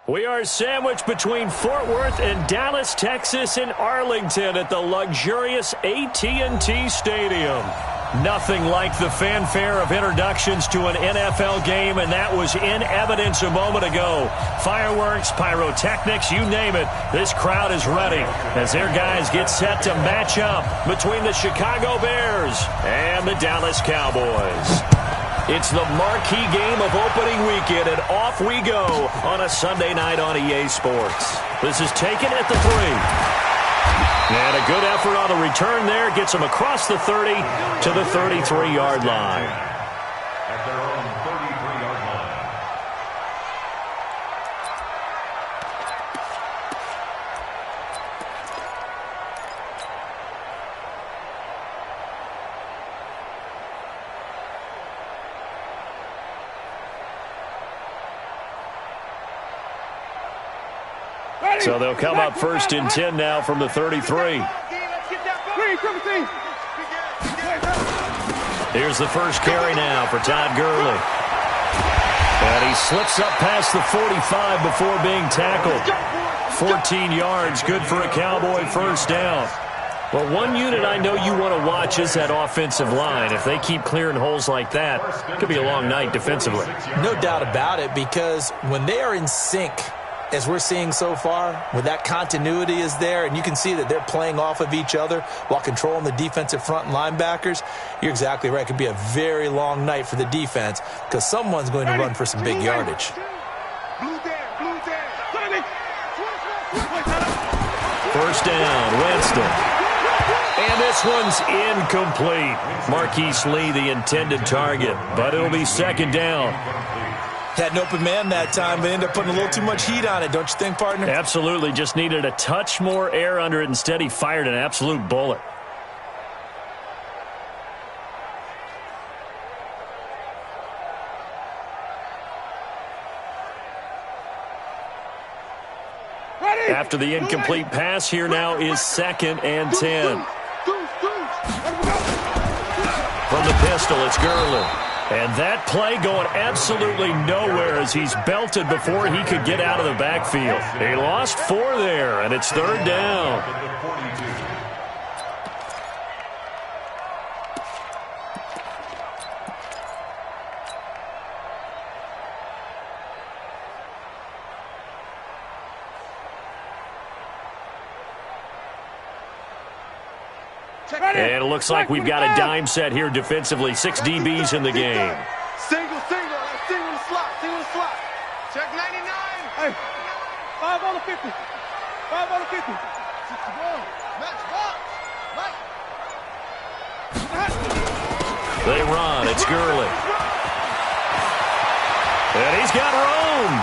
We are sandwiched between Fort Worth and Dallas, Texas in Arlington at the luxurious AT&T Stadium. Nothing like the fanfare of introductions to an NFL game, and that was in evidence a moment ago. Fireworks, pyrotechnics, you name it. This crowd is ready as their guys get set to match up between the Chicago Bears and the Dallas Cowboys. It's the marquee game of opening weekend, and off we go on a Sunday night on EA Sports. This is taken at the 3. And a good effort on the return there gets them across the 30 to the 33-yard line. At their own 33-yard line. So they'll come up first and 10 now from the 33. Here's the first carry now for Todd Gurley. And he slips up past the 45 before being tackled. 14 yards, good for a Cowboy first down. Well, one unit I know you want to watch is that offensive line. If they keep clearing holes like that, it could be a long night defensively. No doubt about it, because when they are in sync, as we're seeing so far, when that continuity is there, and you can see that they're playing off of each other while controlling the defensive front and linebackers, you're exactly right. It could be a very long night for the defense because someone's going to run for some big yardage. First down, Winston. And this one's incomplete. Marquise Lee, the intended target, but it'll be second down. Had an open man that time, but ended up putting a little too much heat on it, don't you think, partner? Absolutely. Just needed a touch more air under it. Instead, he fired an absolute bullet. After the incomplete pass, here now is second and 10. From the pistol, it's Gurley. And that play going absolutely nowhere as he's belted before he could get out of the backfield. He lost 4 there, and it's third down. And it looks like we've got a dime set here defensively. 6 DBs in the game. Single the slot. Check 99. Hey, 5 on the 50. 5 on the 50. 61. Match box. They run. It's Gurley. And he's got room.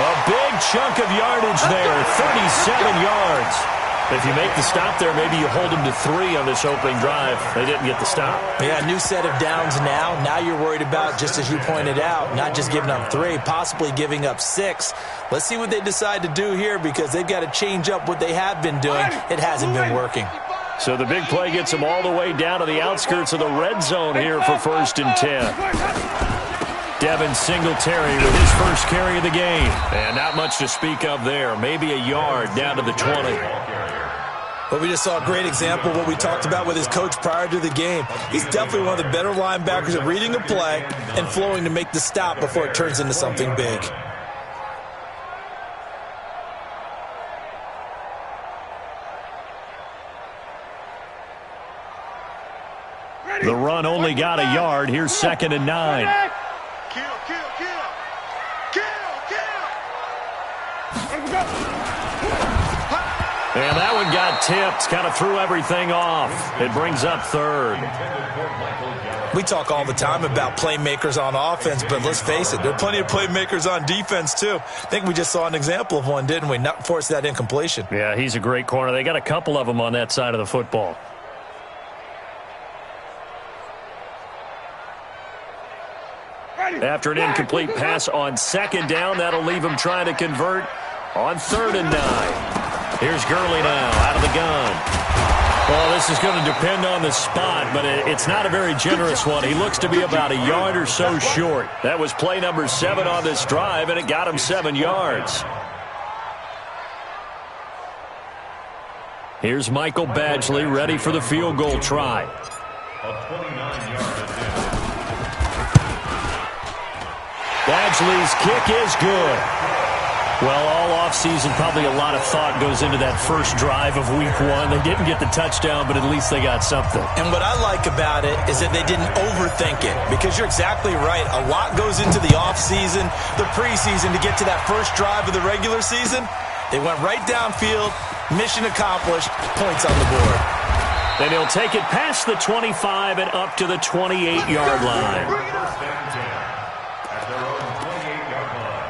A big chunk of yardage there. 37 yards. If you make the stop there, maybe you hold them to 3 on this opening drive. They didn't get the stop. Yeah, new set of downs now. Now you're worried about, just as you pointed out, not just giving up 3, possibly giving up 6. Let's see what they decide to do here because they've got to change up what they have been doing. It hasn't been working. So the big play gets them all the way down to the outskirts of the red zone here for first and 10. Devin Singletary with his first carry of the game. And not much to speak of there. Maybe a yard down to the 20. Well, we just saw a great example of what we talked about with his coach prior to the game. He's definitely one of the better linebackers at reading a play and flowing to make the stop before it turns into something big. The run only got a yard. Here's second and 9. Kill. And that one got tipped. Kind of threw everything off. It brings up third. We talk all the time about playmakers on offense, but let's face it, there are plenty of playmakers on defense, too. I think we just saw an example of one, didn't we? Not force that incompletion. Yeah, he's a great corner. They got a couple of them on that side of the football. After an incomplete pass on second down, that'll leave him trying to convert on 3rd and 9. Here's Gurley now out of the gun. Well, this is going to depend on the spot, but it's not a very generous one. He looks to be about a yard or so short. That was play number 7 on this drive, and it got him 7 yards. Here's Michael Badgley ready for the field goal try. A 29-yard attempt. Badgley's kick is good. Well, all offseason, probably a lot of thought goes into that first drive of week 1. They didn't get the touchdown, but at least they got something. And what I like about it is that they didn't overthink it, because you're exactly right. A lot goes into the offseason, the preseason, to get to that first drive of the regular season. They went right downfield, mission accomplished, points on the board. Then he'll take it past the 25 and up to the 28-yard line. First and 10 at their own 28-yard line.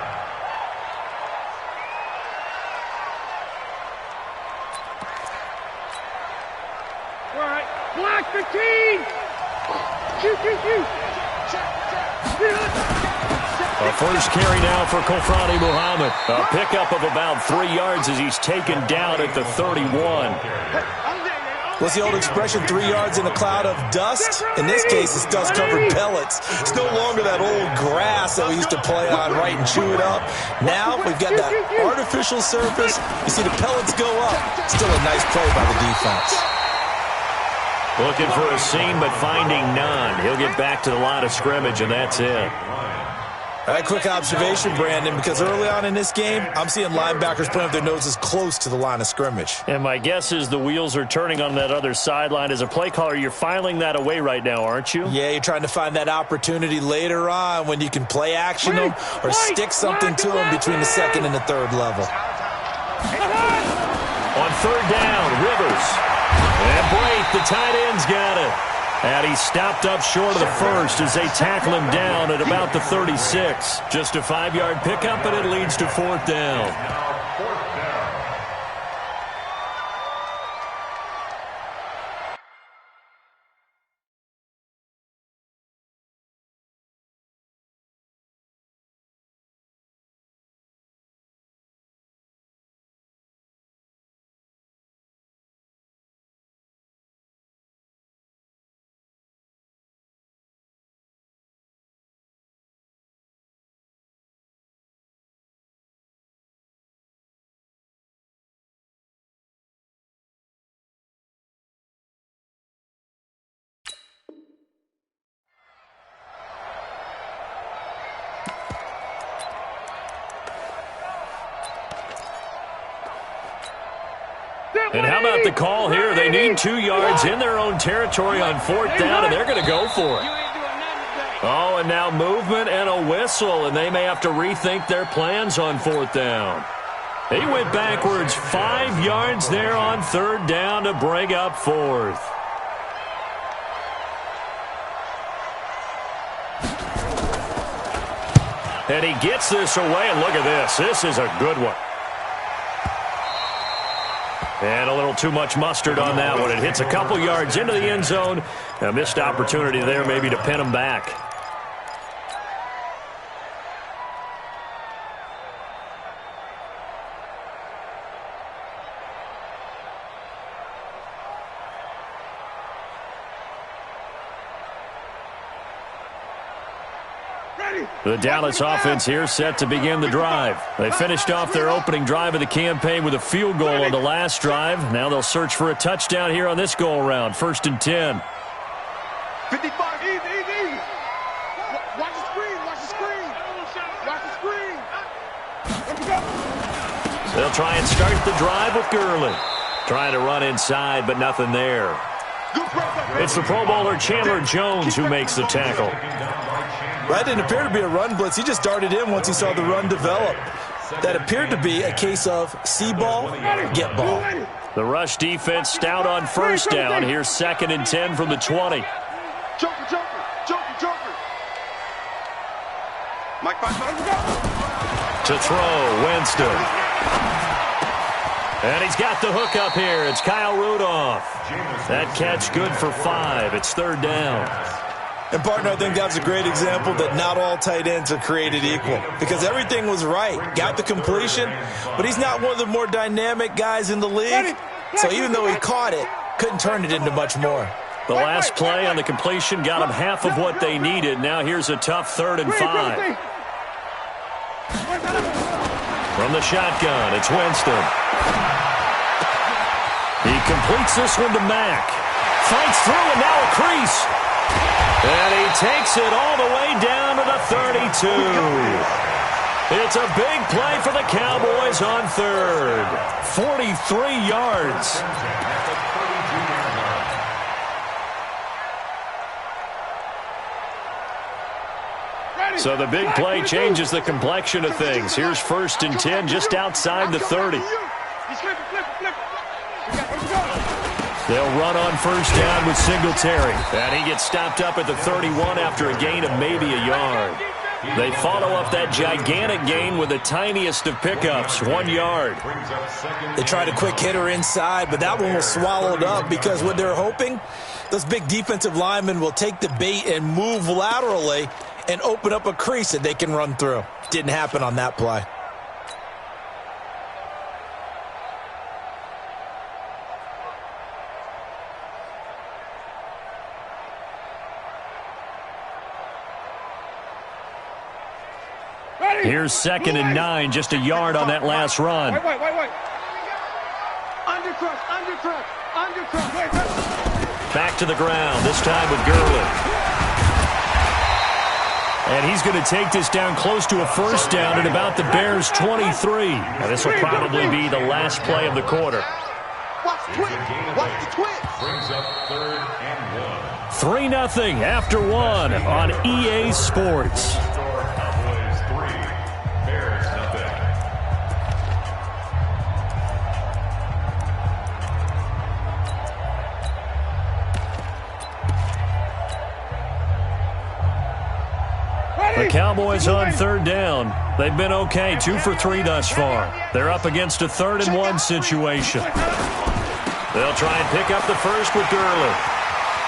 All right. Block 15. Shoot. A first carry now for Kofrani Muhammad. A pickup of about 3 yards as he's taken down at the 31. What's the old expression, 3 yards in a cloud of dust? In this case, it's dust-covered pellets. It's no longer that old grass that we used to play on, right, and chew it up. Now we've got that artificial surface. You see the pellets go up. Still a nice play by the defense. Looking for a seam, but finding none. He'll get back to the line of scrimmage, and that's it. All right, quick observation, Brandon, because early on in this game, I'm seeing linebackers playing with their noses close to the line of scrimmage. And my guess is the wheels are turning on that other sideline. As a play caller, you're filing that away right now, aren't you? Yeah, you're trying to find that opportunity later on when you can play action them or stick something to them between the second and the third level. On third down, Rivers. And Brate, the tight end's got it. And he stopped up short of the first as they tackle him down at about the 36. Just a 5-yard pickup, and it leads to fourth down. Now fourth down. And how about the call here? They need 2 yards in their own territory on fourth down, and they're going to go for it. Oh, and now movement and a whistle, and they may have to rethink their plans on fourth down. He went backwards 5 yards there on third down to bring up fourth. And he gets this away, and look at this. This is a good one. And a little too much mustard on that one. It hits a couple yards into the end zone. A missed opportunity there maybe to pin him back. The Dallas offense here set to begin the drive. They finished off their opening drive of the campaign with a field goal on the last drive. Now they'll search for a touchdown here on this go-around. 1st and 10. 55, easy. Watch the screen. Watch the screen. Let's go. They'll try and start the drive with Gurley. Trying to run inside, but nothing there. It's the Pro Bowler Chandler Jones who makes the tackle. That didn't appear to be a run blitz. He just darted in once he saw the run develop. That appeared to be a case of see ball, get ball. The rush defense stout on first down. Here's 2nd and 10 from the 20. Joker. Mike, To throw, Winston. And he's got the hook up here. It's Kyle Rudolph. That catch good for 5. It's 3rd down. And, partner, I think that's a great example that not all tight ends are created equal, because everything was right. Got the completion, but he's not one of the more dynamic guys in the league. So even though he caught it, Couldn't turn it into much more. The last play on the completion got them half of what they needed. Now here's a tough 3rd and 5. From the shotgun, it's Winston. He completes this one to Mack. Fights through and now a crease. And he takes it all the way down to the 32. It's a big play for the Cowboys on 3rd. 43 yards. So the big play changes the complexion of things. Here's 1st and 10 just outside the 30. They'll run on 1st down with Singletary. And he gets stopped up at the 31 after a gain of maybe a yard. They follow up that gigantic gain with the tiniest of pickups, 1 yard. They tried a quick hitter inside, but that one was swallowed up because what they're hoping, those big defensive linemen will take the bait and move laterally and open up a crease that they can run through. Didn't happen on that play. Here's 2nd and 9, just a yard on that last run. Wait. Undercut. Back to the ground, this time with Gurley. And he's going to take this down close to a 1st down at about the Bears' 23. Now, this will probably be the last play of the quarter. Watch the twitch. Brings up 3rd and 1. 3-0 after 1 on EA Sports. Cowboys 3, Bears nothing. The Cowboys on 3rd down. They've been okay, 2 for 3 thus far. They're up against a 3rd and 1 situation. They'll try and pick up the first with Gurley.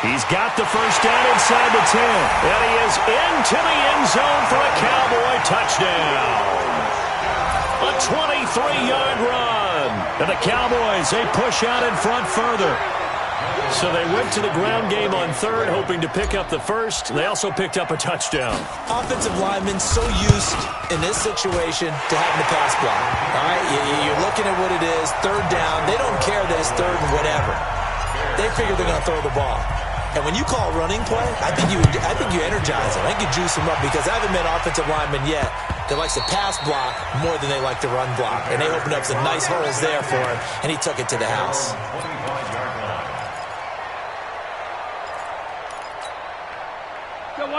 He's got the 1st down inside the 10. And he is into the end zone for a Cowboy touchdown. A 23-yard run. And the Cowboys, they push out in front further. So they went to the ground game on 3rd, hoping to pick up the first. They also picked up a touchdown. Offensive linemen so used in this situation to having to pass block. All right, you're looking at what it is, 3rd down. They don't care that it's 3rd and whatever. They figure they're going to throw the ball. And when you call running play, I think you energize them. I think you juice them up because I haven't met offensive linemen yet that likes to pass block more than they like to run block. And they opened up some nice holes there for him, and he took it to the house.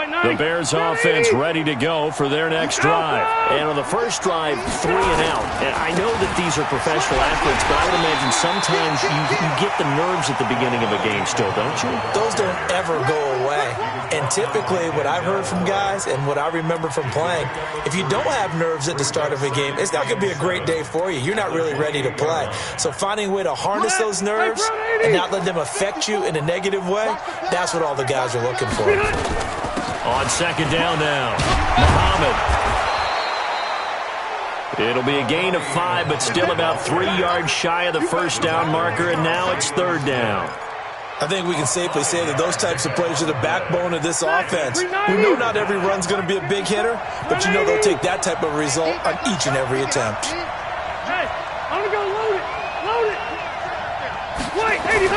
The Bears offense ready to go for their next drive. And on the first drive, 3 and out. And I know that these are professional athletes, but I would imagine sometimes you get the nerves at the beginning of a game still, don't you? Those don't ever go away. And typically what I've heard from guys and what I remember from playing, if you don't have nerves at the start of a game, it's not going to be a great day for you. You're not really ready to play. So finding a way to harness those nerves and not let them affect you in a negative way, that's what all the guys are looking for. On 2nd down now, Muhammad. It'll be a gain of 5, but still about 3 yards shy of the 1st down marker, and now it's 3rd down. I think we can safely say that those types of plays are the backbone of this offense. You know not every run's going to be a big hitter, but you know they'll take that type of result on each and every attempt. Hey, I'm going to go load it. Wait, 89.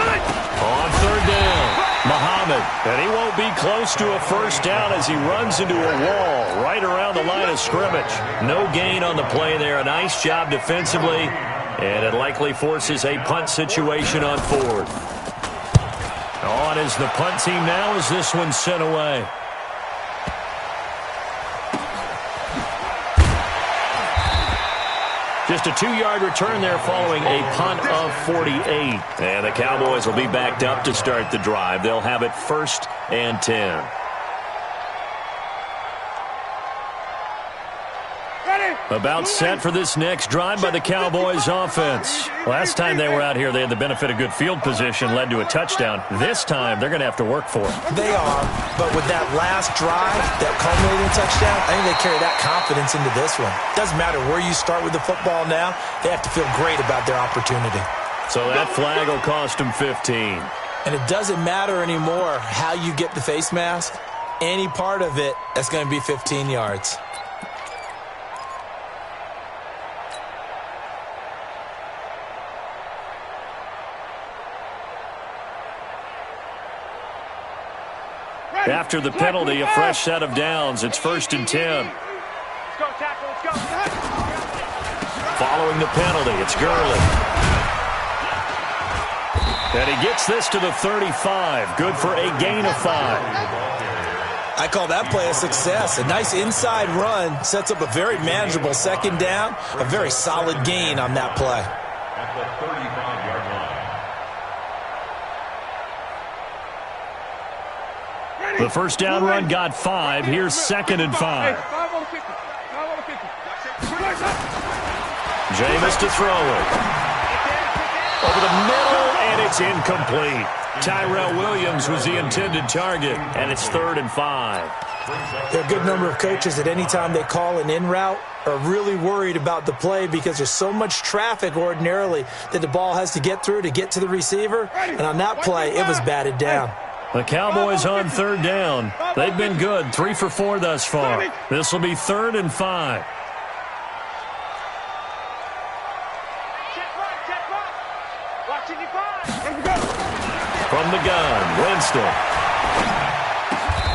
On 3rd down, Muhammad, and he won't be close to a 1st down as he runs into a wall right around the line of scrimmage. No gain on the play there. A nice job defensively, and it likely forces a punt situation on 4th. On is the punt team now as this one's sent away. Just a 2-yard return there following a punt of 48. And the Cowboys will be backed up to start the drive. They'll have it 1st and 10. About set for this next drive by the Cowboys offense. Last time they were out here, they had the benefit of good field position, led to a touchdown. This time, they're going to have to work for it. They are, but with that last drive, that culminating touchdown, I think they carry that confidence into this one. Doesn't matter where you start with the football now, they have to feel great about their opportunity. So that flag will cost him 15. And it doesn't matter anymore how you get the face mask. Any part of it, that's going to be 15 yards. After the penalty, a fresh set of downs. It's 1st and 10. Let's go, tackle, let's go. Following the penalty, it's Gurley. And he gets this to the 35. Good for a gain of 5. I call that play a success. A nice inside run sets up a very manageable 2nd down. A very solid gain on that play. At the 35-yard line. The first down run got 5. Here's 2nd and 5. 5 on the 50. 5 on the 50. Jameis to throw it. Over the middle, and it's incomplete. Tyrell Williams was the intended target, and it's 3rd and 5. There are a good number of coaches that any time they call an in route are really worried about the play because there's so much traffic ordinarily that the ball has to get through to get to the receiver. And on that play, it was batted down. The Cowboys on 3rd down. They've been good, 3 for 4 thus far. This will be 3rd and 5. From the gun, Winston.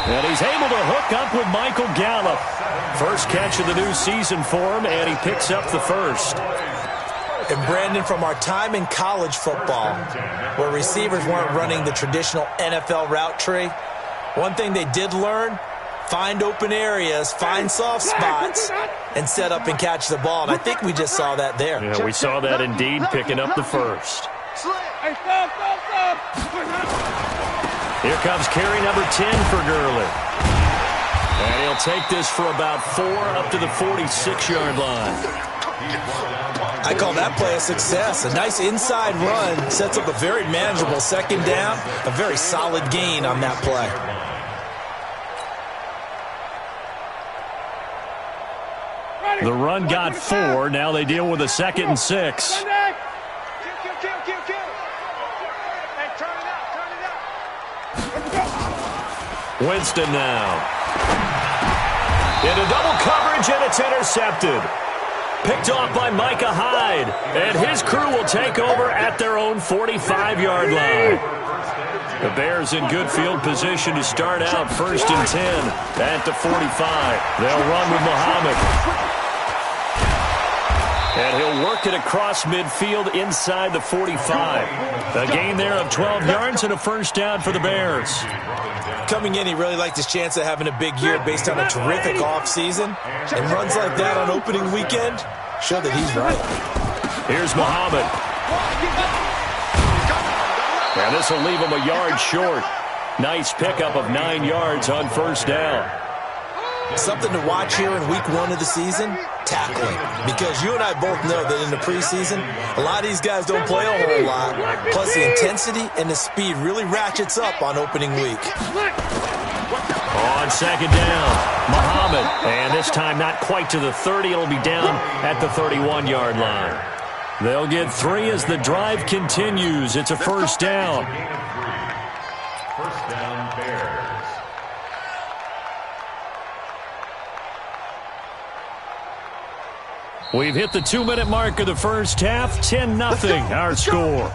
And he's able to hook up with Michael Gallup. First catch of the new season for him, and he picks up the first. And Brandon, from our time in college football, where receivers weren't running the traditional NFL route tree, one thing they did learn, find open areas, find soft spots, and set up and catch the ball. And I think we just saw that there. Yeah, we saw that indeed, picking up the first. Here comes carry number 10 for Gurley. And he'll take this for about 4 up to the 46-yard line. I call that play a success. A nice inside run sets up a very manageable 2nd down, a very solid gain on that play. The run got 4. Now they deal with a 2nd and 6. Winston now. Into double coverage, and it's intercepted. Picked off by Micah Hyde. And his crew will take over at their own 45-yard line. The Bears in good field position to start out 1st and 10 at the 45. They'll run with Muhammad. And he'll work it across midfield inside the 45. A gain there of 12 yards and a first down for the Bears. Coming in, he really liked his chance of having a big year based on a terrific offseason. And runs like that on opening weekend show that he's right. Here's Muhammad. And this will leave him a yard short. Nice pickup of 9 yards on first down. Something to watch here in week 1 of the season, tackling. Because you and I both know that in the preseason, a lot of these guys don't play a whole lot. Plus the intensity and the speed really ratchets up on opening week. On 2nd down, Muhammad. And this time not quite to the 30. It'll be down at the 31-yard line. They'll get 3 as the drive continues. It's a first down. First down, Bears. We've hit the 2-minute mark of the first half. 10-0 our score.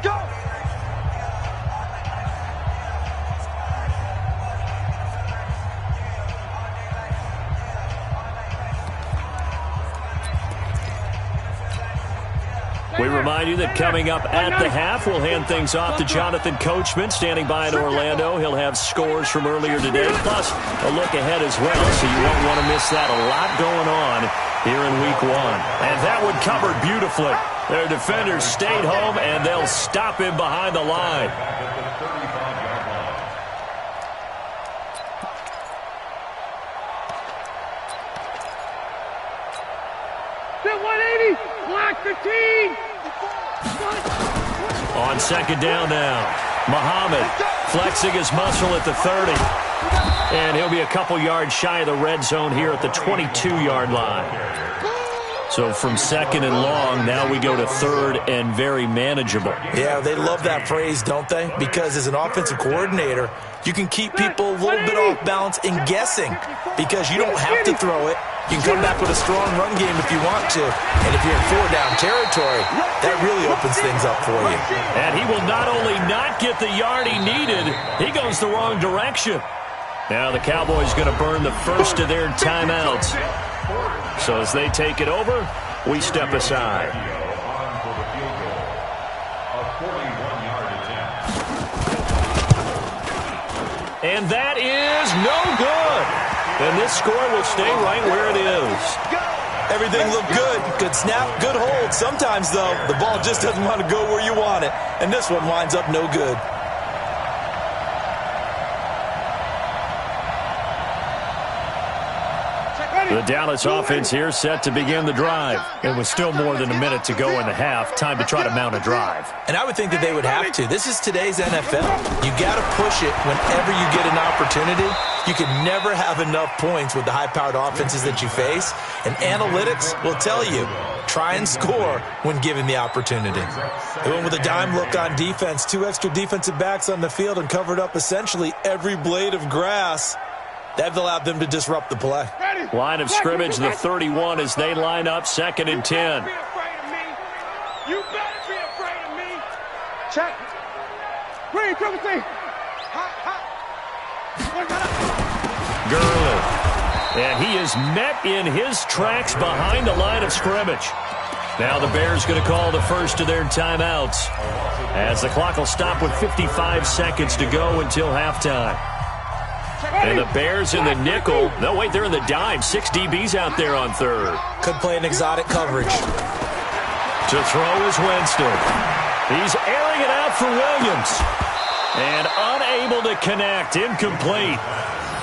We remind you that coming up at the half, we'll hand things off to Jonathan Coachman, standing by in Orlando. He'll have scores from earlier today, plus a look ahead as well, so you won't want to miss that. A lot going on here in week 1. And that one covered beautifully. Their defenders stayed home, and they'll stop him behind the line. Set 180, block 15. On 2nd down now, Muhammad flexing his muscle at the 30. And he'll be a couple yards shy of the red zone here at the 22-yard line. So from second and long, now we go to third and very manageable. Yeah, they love that phrase, don't they? Because as an offensive coordinator, you can keep people a little bit off balance and guessing because you don't have to throw it. You can come back with a strong run game if you want to. And if you're in four-down territory, that really opens things up for you. And he will not only not get the yard he needed, he goes the wrong direction. Now the Cowboys going to burn the first of their timeouts. So as they take it over, we step aside. And that is no good. And this score will stay right where it is. Everything looked good. Good snap, good hold. Sometimes, though, the ball just doesn't want to go where you want it. And this one winds up no good. The Dallas offense here set to begin the drive. It was still more than a minute to go in the half. Time to try to mount a drive. And I would think that they would have to. This is today's NFL. You got to push it whenever you get an opportunity. You can never have enough points with the high-powered offenses that you face. And analytics will tell you, try and score when given the opportunity. They went with a dime look on defense. 2 extra defensive backs on the field and covered up essentially every blade of grass. That allowed them to disrupt the play. Line of scrimmage, the 31 as they line up, 2nd and 10. You better be afraid of me. Check. Green, triple C. Hot. Gurley. And he is met in his tracks behind the line of scrimmage. Now the Bears going to call the first of their timeouts as the clock will stop with 55 seconds to go until halftime. And the Bears in the nickel. No, wait, they're in the dime. 6 DBs out there on third. Could play an exotic coverage. To throw is Winston. He's airing it out for Williams. And unable to connect. Incomplete.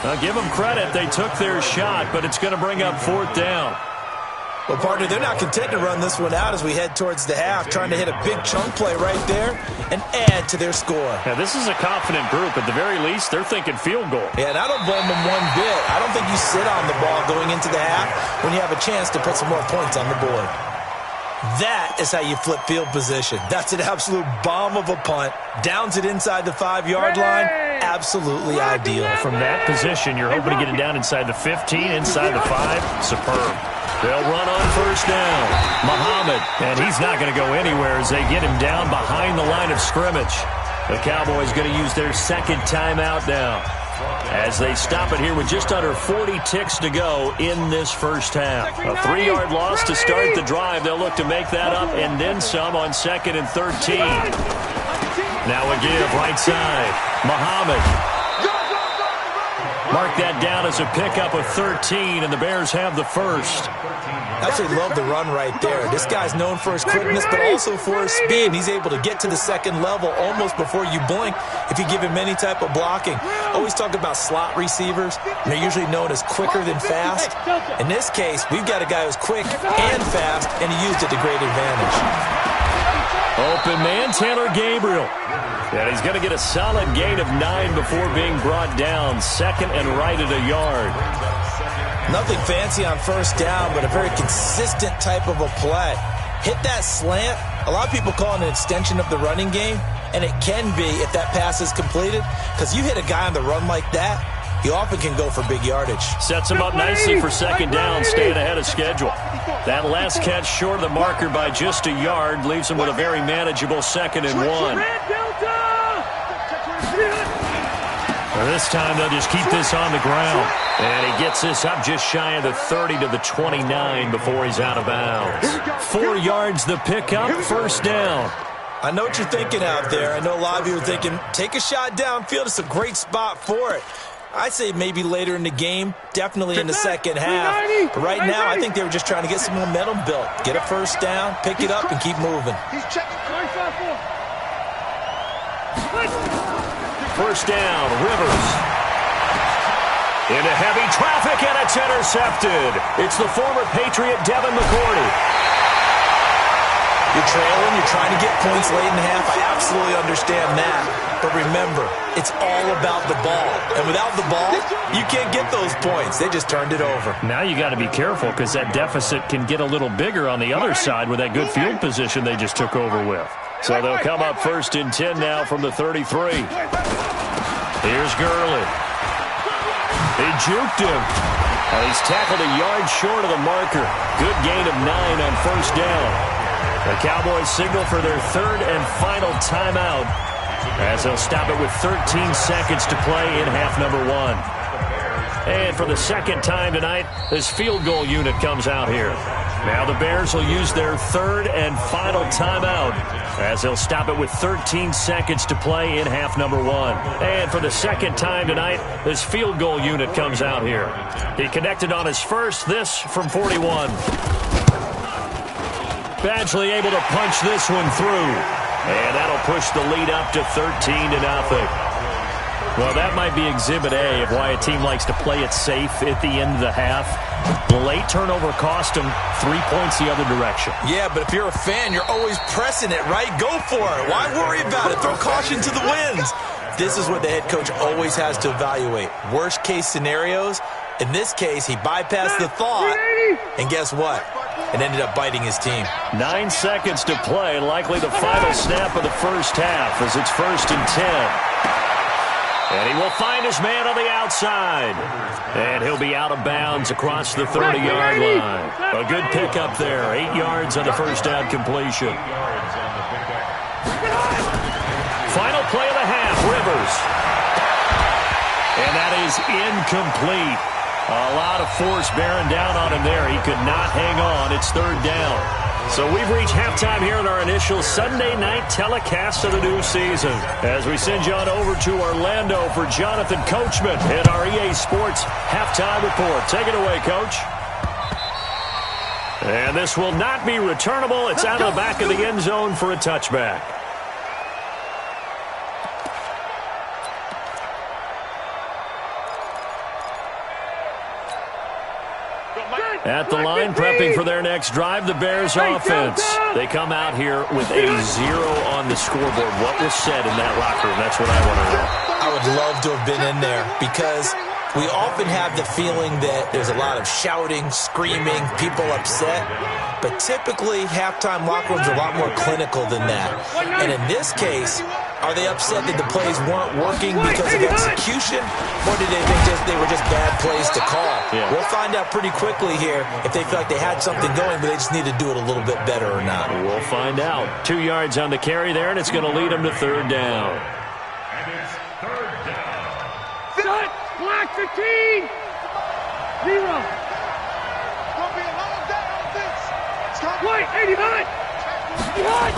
I'll give them credit. They took their shot, but it's going to bring up 4th down. Well, partner, they're not content to run this one out as we head towards the half, trying to hit a big chunk play right there and add to their score. Yeah, this is a confident group. At the very least, they're thinking field goal. Yeah, and I don't blame them one bit. I don't think you sit on the ball going into the half when you have a chance to put some more points on the board. That is how you flip field position. That's an absolute bomb of a punt. Downs it inside the 5-yard line. Absolutely ideal. From that position, you're hoping to get it down inside the 15, inside the 5. Superb. They'll run on first down. Muhammad, and he's not going to go anywhere as they get him down behind the line of scrimmage. The Cowboys going to use their 2nd timeout now as they stop it here with just under 40 ticks to go in this first half. A 3-yard loss to start the drive. They'll look to make that up and then some on 2nd and 13. Now a give right side. Muhammad. Mark that down as a pickup of 13, and the Bears have the first. Absolutely love the run right there. This guy's known for his quickness, but also for his speed. He's able to get to the 2nd level almost before you blink if you give him any type of blocking. Always talk about slot receivers, and they're usually known as quicker than fast. In this case, we've got a guy who's quick and fast, and he used it to great advantage. Open man, Taylor Gabriel. And he's going to get a solid gain of 9 before being brought down. 2nd and right at a yard. Nothing fancy on first down, but a very consistent type of a play. Hit that slant. A lot of people call it an extension of the running game, and it can be if that pass is completed, because you hit a guy on the run like that, he often can go for big yardage. Sets him up nicely for 2nd down, staying ahead of schedule. That last catch short of the marker by just a yard leaves him with a very manageable 2nd and 1. This time they'll just keep this on the ground. And he gets this up just shy of the 30 to the 29 before he's out of bounds. 4 yards the pickup, first down. I know what you're thinking out there. I know a lot of you are thinking, take a shot downfield. It's a great spot for it. I'd say maybe later in the game, definitely in the second half. But right now, I think they were just trying to get some momentum built. Get a first down, pick it up, and keep moving. First down, Rivers. Into heavy traffic, and it's intercepted. It's the former Patriot, Devin McCourty. You're trailing, you're trying to get points late in the half. I absolutely understand that. But remember, it's all about the ball. And without the ball, you can't get those points. They just turned it over. Now you got to be careful because that deficit can get a little bigger on the other side with that good field position they just took over with. So they'll come up 1st and 10 now from the 33. Here's Gurley. He juked him. He's tackled a yard short of the marker. Good gain of 9 on 1st down. The Cowboys signal for their 3rd and final timeout as they'll stop it with 13 seconds to play in half number 1. And for the 2nd time tonight, this field goal unit comes out here. Now the Bears will use their 3rd and final timeout as they'll stop it with 13 seconds to play in half number 1. And for the 2nd time tonight, this field goal unit comes out here. He connected on his first, this from 41. Badgley able to punch this one through. And that'll push the lead up to 13-0. Well, that might be Exhibit A of why a team likes to play it safe at the end of the half. The late turnover cost them 3 points the other direction. Yeah, but if you're a fan, you're always pressing it, right? Go for it. Why worry about it? Throw caution to the winds. This is what the head coach always has to evaluate. Worst case scenarios. In this case, he bypassed the thought, and guess what? It ended up biting his team. 9 seconds to play, likely the final snap of the first half as it's 1st and 10. And he will find his man on the outside. And he'll be out of bounds across the 30-yard line. A good pickup there, 8 yards on the first down completion. Final play of the half, Rivers. And that is incomplete. A lot of force bearing down on him there. He could not hang on. It's 3rd down. So we've reached halftime here in our initial Sunday night telecast of the new season. As we send you on over to Orlando for Jonathan Coachman in our EA Sports halftime report. Take it away, Coach. And this will not be returnable. It's out of the back of the end zone for a touchback. At the line, prepping for their next drive, the Bears offense. They come out here with a 0 on the scoreboard. What was said in that locker room? That's what I want to know. I would love to have been in there because we often have the feeling that there's a lot of shouting, screaming, people upset. But typically, halftime locker rooms are a lot more clinical than that. And in this case, are they upset that the plays weren't working because of execution? Or did they think they were just bad plays to call? Yeah. We'll find out pretty quickly here if they feel like they had something going, but they just need to do it a little bit better or not. We'll find out. 2 yards on the carry there, and it's going to lead them to 3rd down. And it's 3rd down. Set, black 15. 0. Gonna be a long day on this. White 89. What?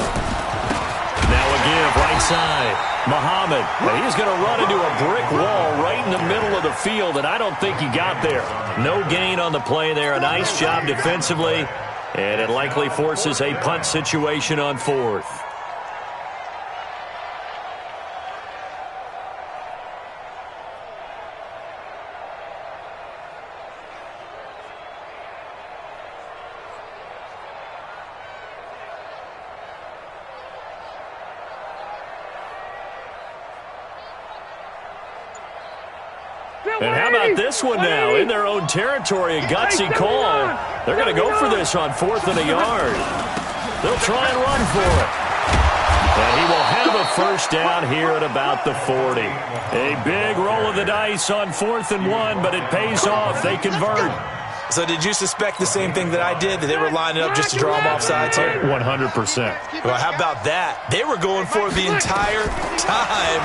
Now a give, right side. Muhammad, he's going to run into a brick wall right in the middle of the field, and I don't think he got there. No gain on the play there. A nice job defensively, and it likely forces a punt situation on 4th. And how about this one now? In their own territory, a gutsy call. They're going to go for this on 4th and a yard. They'll try and run for it. And he will have a first down here at about the 40. A big roll of the dice on 4th and 1, but it pays off. They convert. So did you suspect the same thing that I did, that they were lining up just to draw them off sides here? 100%. Well, how about that? They were going for it the entire time.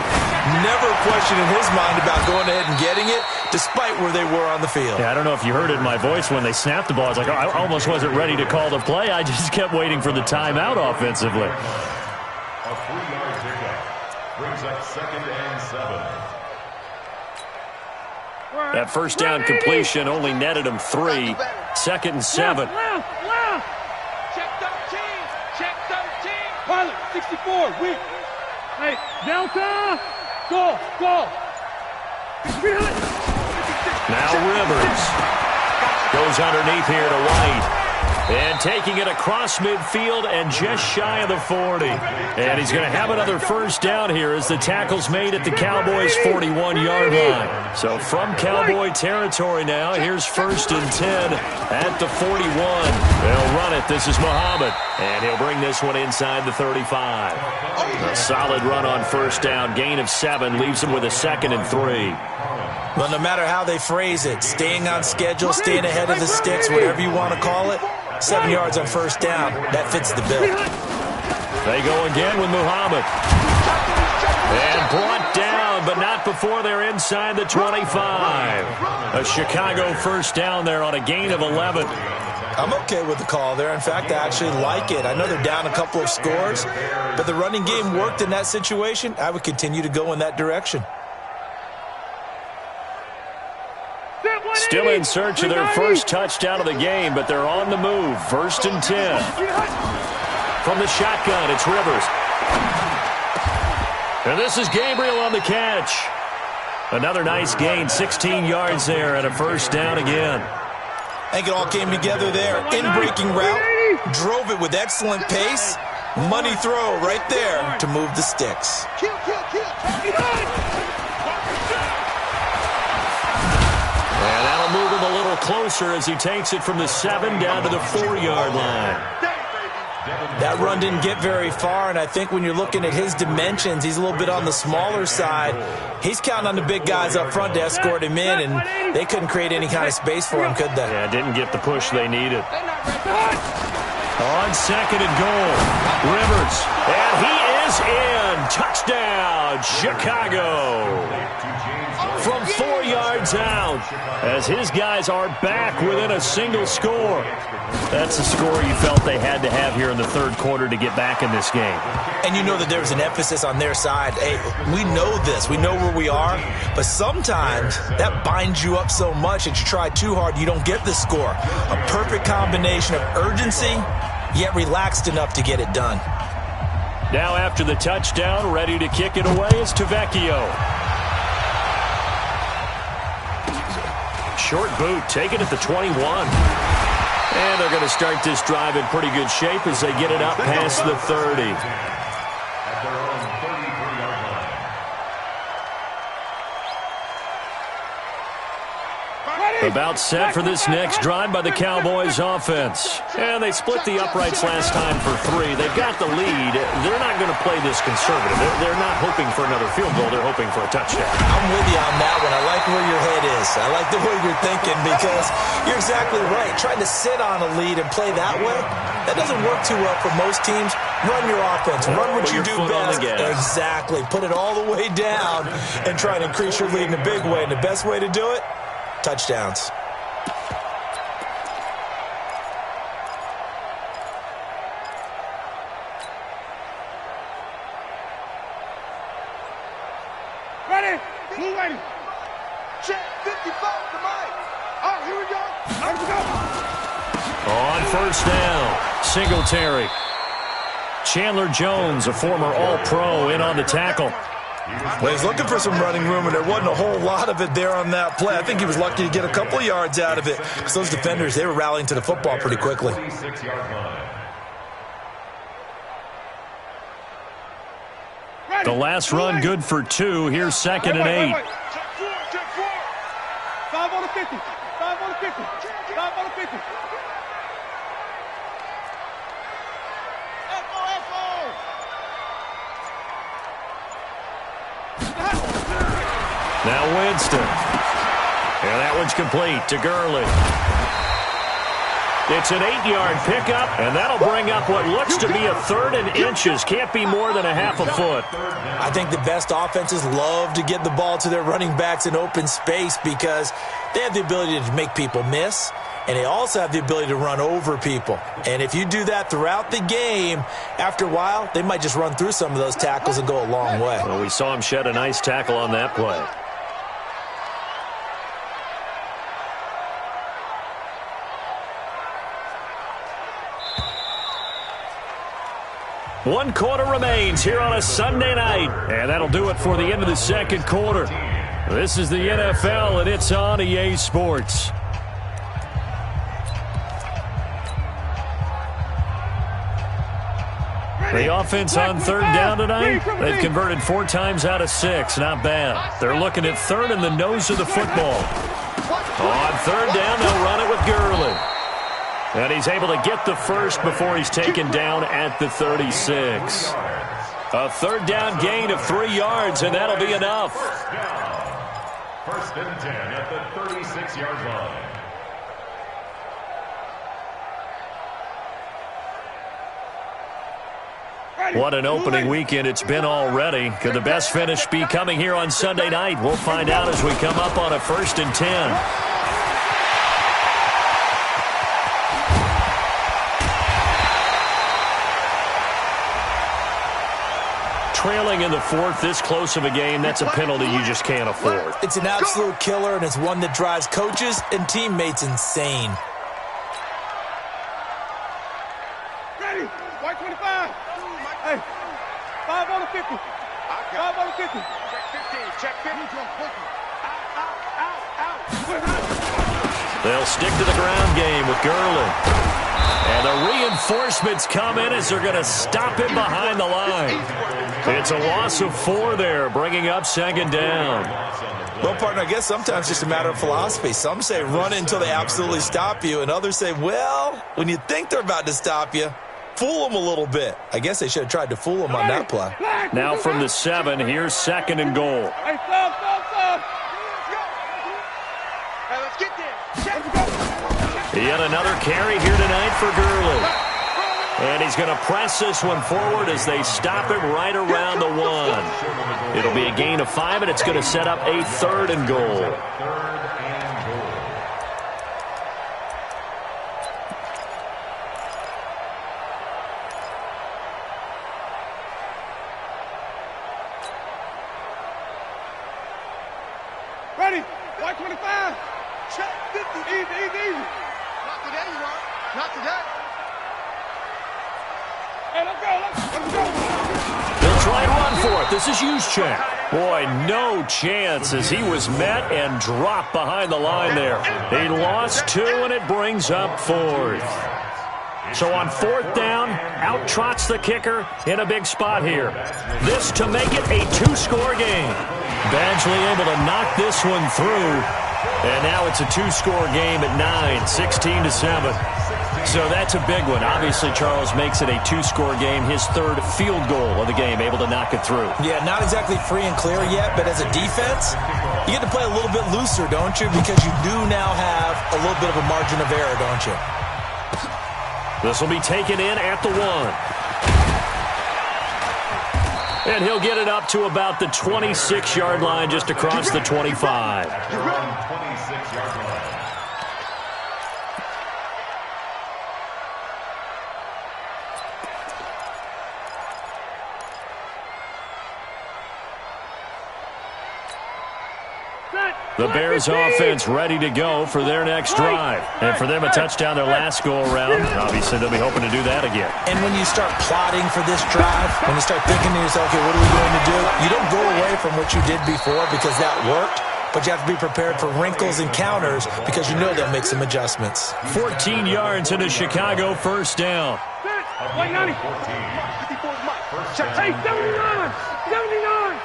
Never a question in his mind about going ahead and getting it, despite where they were on the field. Yeah, I don't know if you heard it in my voice when they snapped the ball. I was like, I almost wasn't ready to call the play. I just kept waiting for the timeout offensively. A 3-yard pickup brings up 2nd and 7. That first down completion only netted him 3. 2nd and 7. Left. Check 13. Check 13. Pilot, 64. Weak. Hey, Delta. Go. Now Rivers goes underneath here to White. And taking it across midfield and just shy of the 40. And he's going to have another first down here as the tackle's made at the Cowboys' 41-yard line. So from Cowboy territory now, here's 1st and 10 at the 41. They'll run it. This is Muhammad. And he'll bring this one inside the 35. A solid run on first down. Gain of 7 leaves him with a 2nd and 3. Well, no matter how they phrase it, staying on schedule, staying ahead of the sticks, whatever you want to call it, 7 yards on first down, that fits the bill. They go again with Muhammad. And brought down, but not before they're inside the 25. A Chicago first down there on a gain of 11. I'm okay with the call there. In fact, I actually like it. I know they're down a couple of scores, but the running game worked in that situation. I would continue to go in that direction. Still in search of their first touchdown of the game, but they're on the move. 1st and 10. From the shotgun, it's Rivers. And this is Gabriel on the catch. Another nice gain, 16 yards there, and a first down again. I think it all came together there. In-breaking route, drove it with excellent pace. Money throw right there to move the sticks. And that'll move him a little closer as he takes it from the 7 down to the 4-yard line. That run didn't get very far, and I think when you're looking at his dimensions, he's a little bit on the smaller side. He's counting on the big guys up front to escort him in, and they couldn't create any kind of space for him, could they? Yeah, didn't get the push they needed. On 2nd and goal, Rivers, and he is in. Touchdown, Chicago. From 4 yards out, as his guys are back within a single score. That's a score you felt they had to have here in the 3rd quarter to get back in this game. And you know that there was an emphasis on their side. Hey, we know this. We know where we are. But sometimes that binds you up so much that you try too hard, you don't get the score. A perfect combination of urgency, yet relaxed enough to get it done. Now after the touchdown, ready to kick it away is Tavecchio. Short boot, taken at the 21. And they're going to start this drive in pretty good shape as they get it up past the 30. At their own 33-yard line. About set for this next drive by the Cowboys offense. And they split the uprights last time for 3. They've got the lead. They're not going to play this conservative. They're not hoping for another field goal. They're hoping for a touchdown. I'm with you on that one. I like where your head is. I like the way you're thinking because you're exactly right. Trying to sit on a lead and play that way, that doesn't work too well for most teams. Run your offense. Run what you do best. Exactly. Put it all the way down and try and increase your lead in a big way. And the best way to do it, touchdowns. Ready? Blue ready. Check 55 to Mike. All right, here we go. Here we go. On first down, Singletary. Chandler Jones, a former All-Pro, in on the tackle. Well, he's looking for some running room, and there wasn't a whole lot of it there on that play. I think he was lucky to get a couple of yards out of it because those defenders, they were rallying to the football pretty quickly. 46-yard line. The last run good for 2. Here's 2nd and 8. Check 4. 5 on the 50. 5 on the 50. 5 on the 50. Now Winston. And that one's complete to Gurley. It's an 8-yard pickup, and that'll bring up what looks to be a 3rd and inches. Can't be more than a half a foot. I think the best offenses love to get the ball to their running backs in open space because they have the ability to make people miss, and they also have the ability to run over people. And if you do that throughout the game, after a while, they might just run through some of those tackles and go a long way. Well, we saw him shed a nice tackle on that play. One quarter remains here on a Sunday night. And that'll do it for the end of the 2nd quarter. This is the NFL, and it's on EA Sports. The offense on third down tonight, they've converted 4 times out of 6. Not bad. They're looking at third in the nose of the football. On third down, they'll run it with Gurley. And he's able to get the first before he's taken down at the 36. A third down gain of 3 yards, and that'll be enough. First and 10 at the 36-yard line. What an opening weekend it's been already. Could the best finish be coming here on Sunday night? We'll find out as we come up on a first and 10. Trailing in the 4th, this close of a game, that's a penalty you just can't afford. It's an absolute killer, and it's one that drives coaches and teammates insane. Ready? White 25. Hey, 5 on the 50. 5 on the 50. Check 15. Check 50. Out. They'll stick to the ground game with Gurley. And the reinforcements come in as they're going to stop him behind the line. It's a loss of 4 there, bringing up second down. Well, partner, I guess sometimes it's just a matter of philosophy. Some say run until they absolutely stop you, and others say, well, when you think they're about to stop you, fool them a little bit. I guess they should have tried to fool them on that play. Now from the 7, here's second and goal. Hey, stop. Hey, let's get there. Yet another carry here tonight for Gurley. And he's going to press this one forward as they stop him right around the 1. It'll be a gain of 5, and it's going to set up a third and goal. Ready? 125. Check 50. Easy. Not today, you are. Not today. Hey, let's go. They'll try and run for it. This is Juszczyk. Boy, no chance as he was met and dropped behind the line there. He lost 2, and it brings up 4th. So on 4th down, out trots the kicker in a big spot here. This to make it a 2-score game. Badgley able to knock this one through. And now it's a 2-score game at 9, 16-7. So that's a big one. Obviously, Charles makes it a 2-score game, his 3rd field goal of the game, able to knock it through. Yeah, not exactly free and clear yet, but as a defense, you get to play a little bit looser, don't you? Because you do now have a little bit of a margin of error, don't you? This will be taken in at the 1. And he'll get it up to about the 26-yard line, just across the 25. 26-yard line. The Bears offense ready to go for their next drive. And for them, a touchdown their last go-around. Obviously, they'll be hoping to do that again. And when you start plotting for this drive, when you start thinking to yourself, okay, what are we going to do? You don't go away from what you did before because that worked, but you have to be prepared for wrinkles and counters because you know they'll make some adjustments. 14 yards into Chicago, first down. White 90. 54 Hey, 79. 79.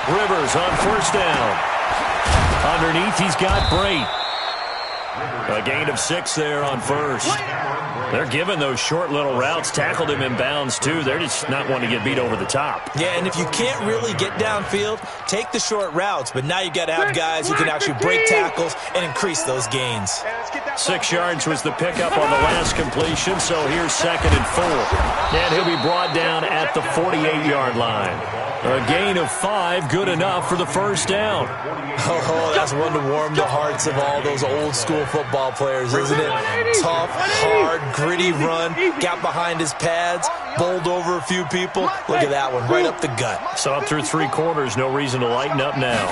Rivers on first down. Underneath, he's got Brait. A gain of 6 there on first. They're giving those short little routes. Tackled him in bounds, too. They're just not wanting to get beat over the top. Yeah, and if you can't really get downfield, take the short routes. But now you've got to have guys who can actually break tackles and increase those gains. 6 yards was the pickup on the last completion, so here's second and 4. And he'll be brought down at the 48-yard line. A gain of 5, good enough for the first down. Oh, that's one to warm the hearts of all those old-school football players, isn't it? Tough, hard, gritty run, got behind his pads, bowled over a few people. Look at that one, right up the gut. So up through 3 quarters, no reason to lighten up now.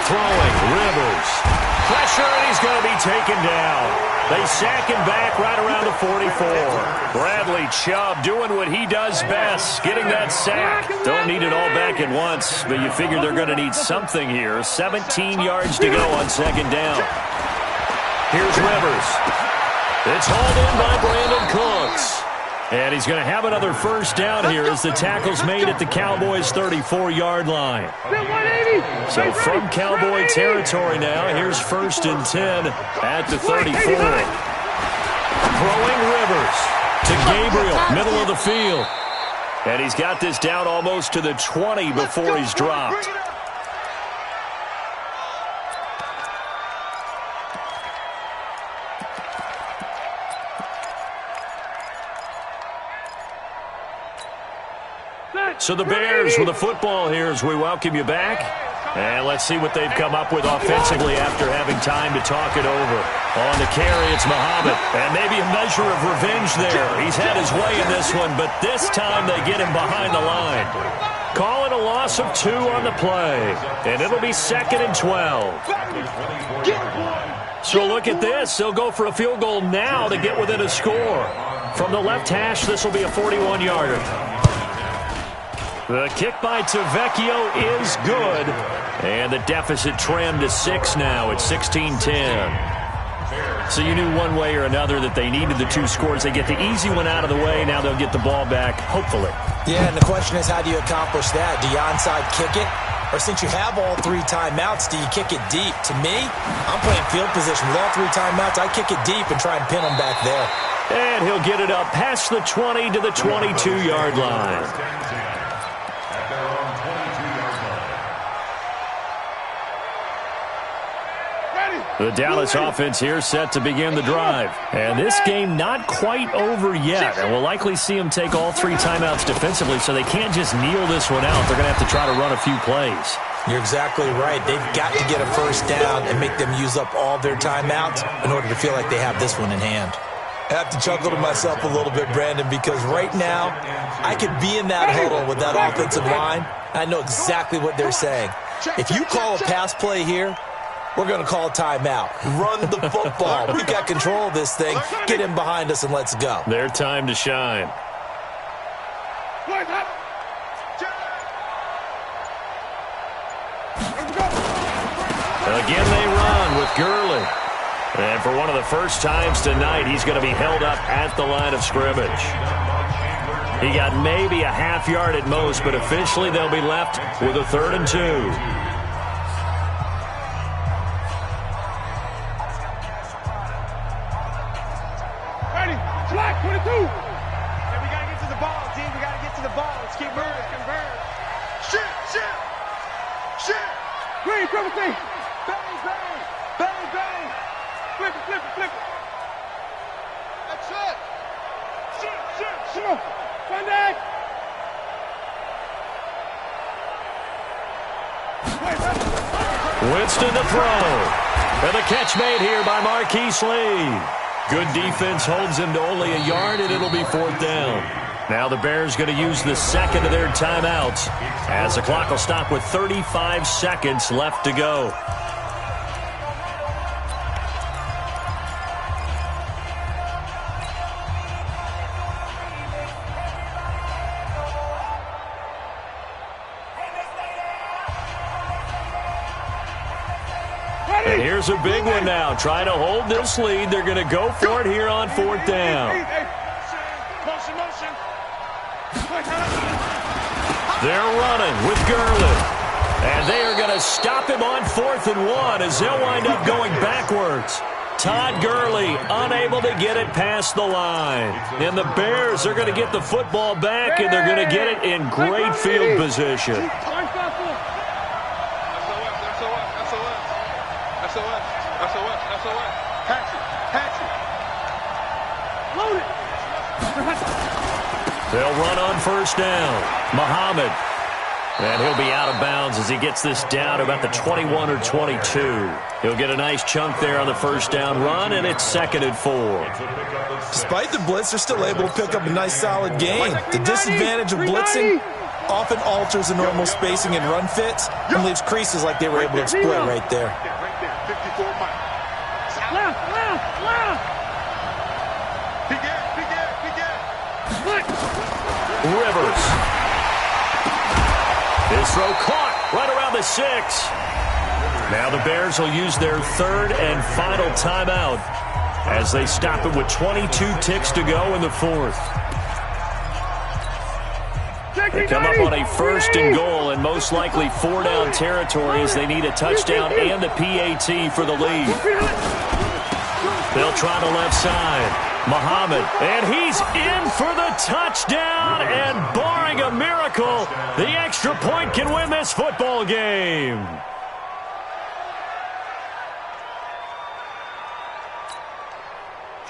Throwing, Rivers. Pressure, and he's going to be taken down. They sack him back right around the 44. Bradley Chubb doing what he does best, getting that sack. Don't need it all back at once, but you figure they're going to need something here. 17 yards to go on second down. Here's Rivers. It's hauled in by Brandon Cooks. And he's going to have another first down here as the tackle's made at the Cowboys' 34-yard line. So from Cowboy territory now, here's 1st and 10 at the 34. Throwing Rivers to Gabriel, middle of the field. And he's got this down almost to the 20 before he's dropped. So the Bears with the football here as we welcome you back. And let's see what they've come up with offensively after having time to talk it over. On the carry, it's Muhammad. And maybe a measure of revenge there. He's had his way in this one, but this time they get him behind the line. Call it a loss of 2 on the play. And it'll be 2nd and 12. So look at this. They'll go for a field goal now to get within a score. From the left hash, this will be a 41-yarder. The kick by Tavecchio is good. And the deficit trimmed to 6 now at 16-10. So you knew one way or another that they needed the 2 scores. They get the easy one out of the way. Now they'll get the ball back, hopefully. Yeah, and the question is, how do you accomplish that? Do you onside kick it? Or since you have all 3 timeouts, do you kick it deep? To me, I'm playing field position. With all 3 timeouts, I kick it deep and try and pin them back there. And he'll get it up past the 20 to the 22-yard line. The Dallas offense here set to begin the drive. And this game not quite over yet. And we'll likely see them take all 3 timeouts defensively, so they can't just kneel this one out. They're going to have to try to run a few plays. You're exactly right. They've got to get a first down and make them use up all their timeouts in order to feel like they have this one in hand. I have to chuckle to myself a little bit, Brandon, because right now I could be in that huddle with that offensive line. I know exactly what they're saying. If you call a pass play here, we're going to call a timeout. Run the football. We've got control of this thing. Get him behind us and let's go. Their time to shine. Again they run with Gurley. And for one of the first times tonight, he's going to be held up at the line of scrimmage. He got maybe a half yard at most, but officially they'll be left with a 3rd and 2. Flag 22. And we got to get to the ball, team. We got to get to the ball. Let's keep moving. Convert. Shit. Green, triple T. Bang. Flip it. That's it. Shit. Sunday. Winston to throw. And the catch made here by Marquise Lee. Good defense holds him to only a yard, and it'll be 4th down. Now the Bears going to use the 2nd of their timeouts as the clock will stop with 35 seconds left to go. And here's a big one now. Trying to hold this lead. They're going to go for it here on 4th down. They're running with Gurley. And they are going to stop him on 4th and 1 as they'll wind up going backwards. Todd Gurley unable to get it past the line. And the Bears are going to get the football back, and they're going to get it in great field position. They'll run on 1st down. Muhammad. And he'll be out of bounds as he gets this down to about the 21 or 22. He'll get a nice chunk there on the 1st down run, and it's 2nd and 4. Despite the blitz, they're still able to pick up a nice, solid gain. The disadvantage of blitzing often alters the normal spacing and run fits and leaves creases like they were able to exploit right there. Rivers. His throw caught right around the 6. Now the Bears will use their 3rd and final timeout as they stop it with 22 ticks to go in the fourth. They come up on a 1st and goal and most likely 4-down territory as they need a touchdown and the PAT for the lead. They'll try the left side. Muhammad, and he's in for the touchdown, and barring a miracle, the extra point can win this football game.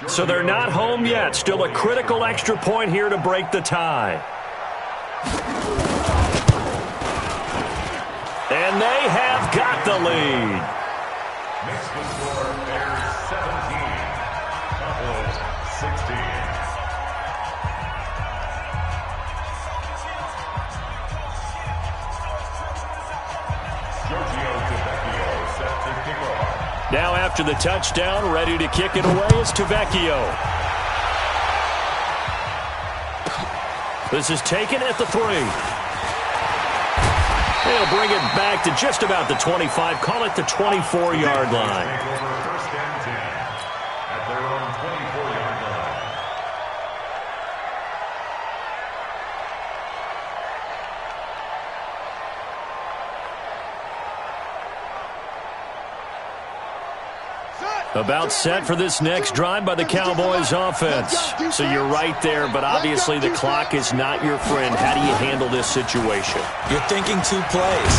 So they're not home yet. Still a critical extra point here to break the tie. And they have got the lead. Makes the score Bears 17, Cowboys 16. Set to kick off. Now after the touchdown, ready to kick it away is Tavecchio. This is taken at the 3. They'll bring it back to just about the 25. Call it the 24-yard line. Take over 1st and 10 at their own 24-yard line. About set for this next drive by the Cowboys offense. So you're right there, but obviously the clock is not your friend. How do you handle this situation? You're thinking 2 plays.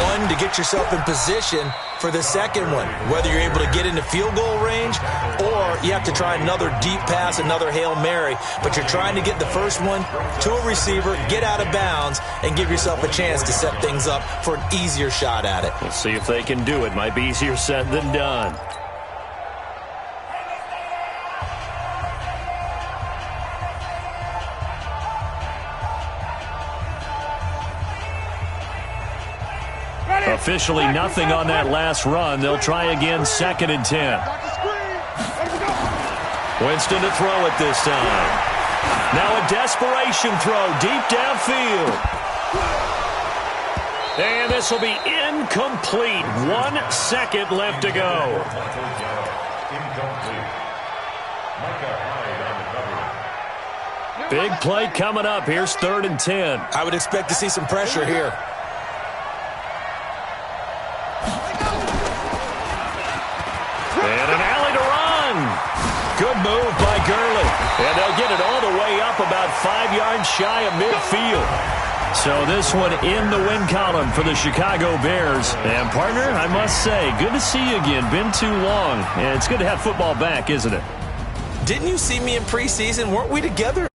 One, to get yourself in position for the second one, whether you're able to get into field goal range or you have to try another deep pass, another Hail Mary, but you're trying to get the first one to a receiver, get out of bounds, and give yourself a chance to set things up for an easier shot at it. We'll see if they can do it. Might be easier said than done. Officially nothing on that last run. They'll try again 2nd and 10. Winston to throw it this time. Now a desperation throw deep downfield. And this will be incomplete. 1 second left to go. Big play coming up. Here's 3rd and 10. I would expect to see some pressure here. And an alley to run. Good move by Gurley. And they'll get it all the way up about 5 yards shy of midfield. So this one in the win column for the Chicago Bears. And, partner, I must say, good to see you again. Been too long. And it's good to have football back, isn't it? Didn't you see me in preseason? Weren't we together?